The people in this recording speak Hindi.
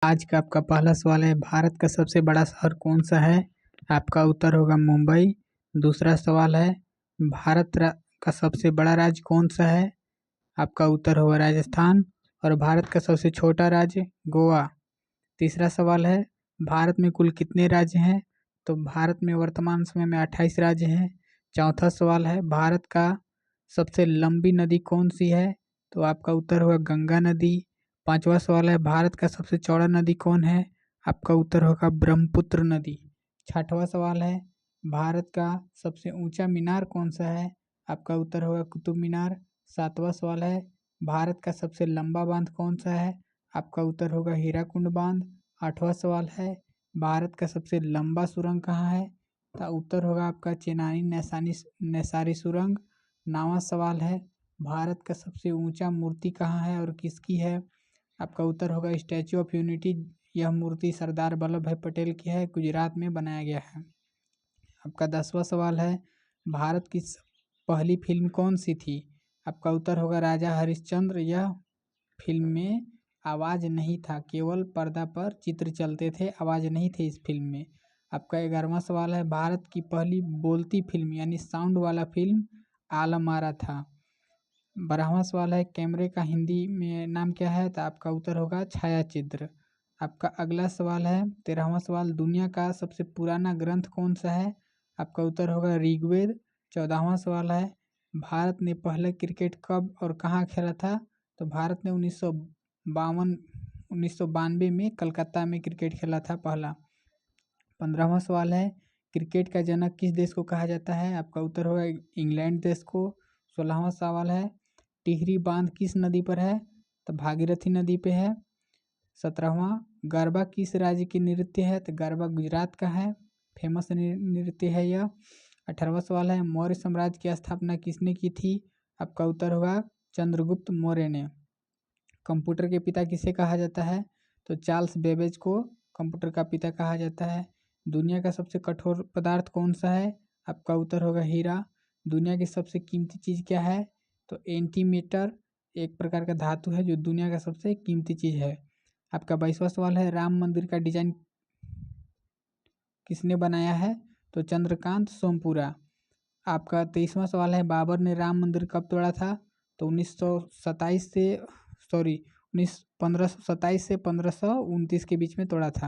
आज का आपका पहला सवाल है, भारत का सबसे बड़ा शहर कौन सा है? आपका उत्तर होगा मुंबई। दूसरा सवाल है, का सबसे बड़ा राज्य कौन सा है? आपका उत्तर होगा राजस्थान। और भारत का सबसे छोटा राज्य गोवा। तीसरा सवाल है, भारत में कुल कितने राज्य हैं? तो भारत में वर्तमान समय में 28 राज्य हैं। चौथा सवाल है, भारत का सबसे लंबी नदी कौन सी है? तो आपका उत्तर होगा गंगा नदी। पांचवा सवाल है, भारत का सबसे चौड़ा नदी कौन है? आपका उत्तर होगा ब्रह्मपुत्र नदी। छठवां सवाल है, भारत का सबसे ऊंचा मीनार कौन सा है? आपका उत्तर होगा कुतुब मीनार। सातवां सवाल है, भारत का सबसे लंबा बांध कौन सा है? आपका उत्तर होगा हीराकुंड बांध। आठवां सवाल है, भारत का सबसे लंबा सुरंग कहाँ है? तो उत्तर होगा आपका चेनानी नैसारी सुरंग। नौवां सवाल है, भारत का सबसे ऊंचा मूर्ति कहाँ है और किसकी है? आपका उत्तर होगा स्टैचू ऑफ यूनिटी। यह मूर्ति सरदार वल्लभ भाई पटेल की है, गुजरात में बनाया गया है। आपका 10वां सवाल है, भारत की पहली फिल्म कौन सी थी? आपका उत्तर होगा राजा हरिश्चंद्र। यह फिल्म में आवाज़ नहीं था, केवल पर्दा पर चित्र चलते थे, आवाज़ नहीं थे इस फिल्म में। आपका 11वां सवाल है, भारत की पहली बोलती फिल्म यानी साउंड वाला फिल्म आलमारा था। 12वां सवाल है, कैमरे का हिंदी में नाम क्या है? तो आपका उत्तर होगा छायाचित्र। आपका अगला सवाल है 13वां सवाल, दुनिया का सबसे पुराना ग्रंथ कौन सा है? आपका उत्तर होगा ऋग्वेद। 14वां सवाल है, भारत ने पहले क्रिकेट कब और कहाँ खेला था? तो भारत ने 1992 में कलकत्ता में क्रिकेट खेला था पहला। 15वां सवाल है, क्रिकेट का जनक किस देश को कहा जाता है? आपका उत्तर होगा इंग्लैंड देश को। 16वां सवाल है, टिहरी बांध किस नदी पर है? तो भागीरथी नदी पे है। 17वां, गरबा किस राज्य की नृत्य है? तो गरबा गुजरात का है, फेमस नृत्य है यह। 18वां सवाल है, मौर्य साम्राज्य की स्थापना किसने की थी? आपका उत्तर होगा चंद्रगुप्त मौर्य ने। कंप्यूटर के पिता किसे कहा जाता है? तो चार्ल्स बेबेज को कंप्यूटर का पिता कहा जाता है। दुनिया का सबसे कठोर पदार्थ कौन सा है? आपका उत्तर होगा हीरा। दुनिया की सबसे कीमती चीज़ क्या है? तो एंटीमीटर एक प्रकार का धातु है जो दुनिया का सबसे कीमती चीज़ है। आपका 22वां सवाल है, राम मंदिर का डिजाइन किसने बनाया है? तो चंद्रकांत सोमपुरा। आपका 23वां सवाल है, बाबर ने राम मंदिर कब तोड़ा था? तो 1927 से 1527 से 1529 के बीच में तोड़ा था।